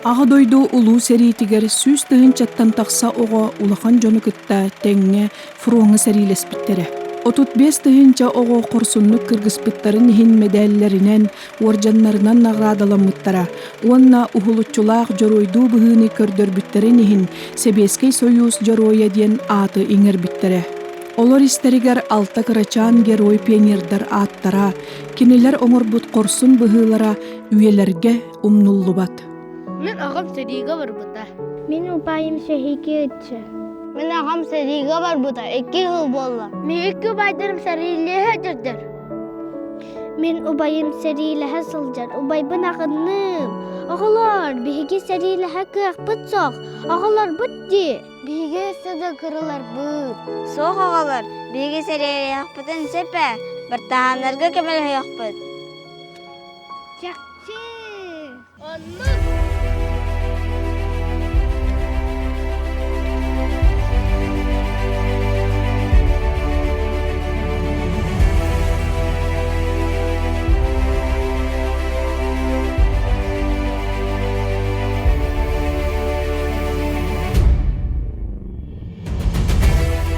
Аға дойду улуу сәритигер сүз тыһын чаттан тахса ого улахан жону кытта теңне фруоңы сәрилеспиттере. 35 тыһынча ого корсуннук кыргыспыттарын хин медаллеринен уоржаннарынан наградаламмыттара. Уонна ухулуччулаах жоройдуу быһыны көрдөрбүттерин хин Себескей союз жороя диен аты иңербиттере. Олор истеригер алта кырачаан герой пионердар аттара, кинилер оңорбут корсун быһылара үйелерге умнуллубат. Мен ағам сәриға бар бұта. Мен ұпайым шәхеке үтші. Мен ағам сәриға бар бұта. 2 жыл болды. Мен 2 байдырым сәрилеге жүрдір. Мен ұпайым сәрилеге сылжар. Ұпайбын ағыным. Ағалар, бейге сәрилеге күйек бұтсақ. Ағалар бұтти. Бейге сәді кырылар бұт. Соқ ағалар, бейге сәрилеге бұтын сәпә. Бір тағанларға кәмелі яқпыт. Чақчы. Онның.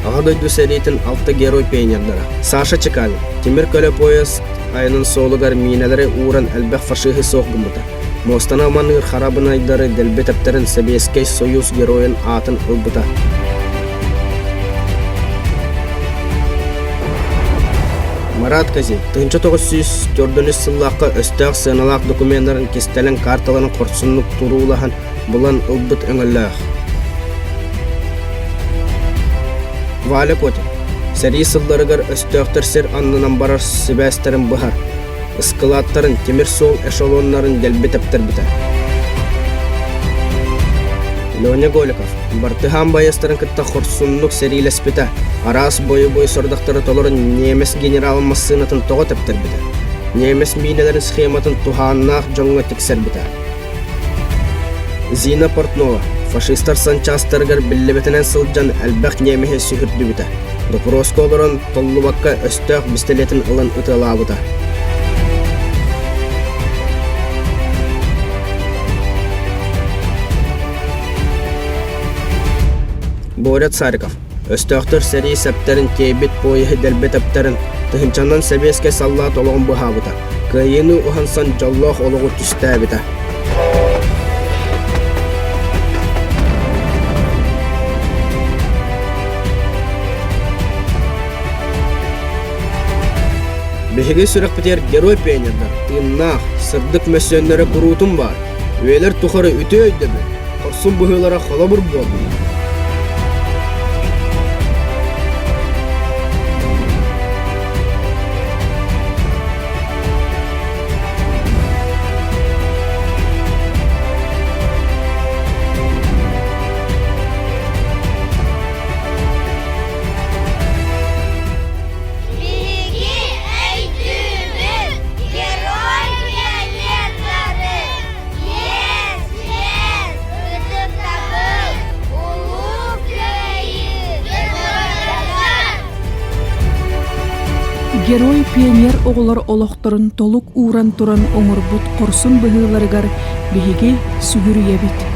Ағадойду сәритін 6 герой пионердара. Саша Чекалин, Тимир Көлі поезд айының соолугар минелері уран әлбәқ фашиғы соғғымыта. Мостана манығыр харабын айдары дәлбет әптерін Себескей союз героин атын ұлбыта. Марат Кази, 1904 сыллаққа өстәқ сыналақ документларын кестелін карталарын қорсынлық тұрулахан бұлан ұлбыт өңілләқ. Валя Котин, сәри сылдарыгар өстөқтір сер аннынан барар Себестерін бұхар. Искалаттарын, темір сол эшелонларын дәлбет әптір біта. Леоня Голиков, бартыхан байыстарын кітті қорсунлық сәрилес біта. Арас бойы-бой сордақтары толырын немес генералын массынатын тоғат әптір біта. Немес минелерін схематын туханнақ жоңға тексер біта. Зина Портнова, фашистар санчастаргар биллебетінен сылджан әлбәқ немеге сүйірді біта. Допроско олырын толлубаққа өстөқ бістелетін ылын ұтыла бұта. Борят Сариков, өстөқтір сәрі сәптерін кейбет бойығы дәлбет әптерін тұхынчаннан Себеске саллат олығын бұға бұта. Кайыны ұхансан жоллоқ олығы түсті біта. Беге сүрек бітер герой пионердар, тыыннақ, сырдық мәсөнлері құрутын бар. Өйлер тұқыры үті өйді бі, құрсын бұғылара қола бұр болды. Герой пионер оғылар олоқтырын толук уран туран оңырбут корсун быһыларыгар биһиги сүгүрүйебит.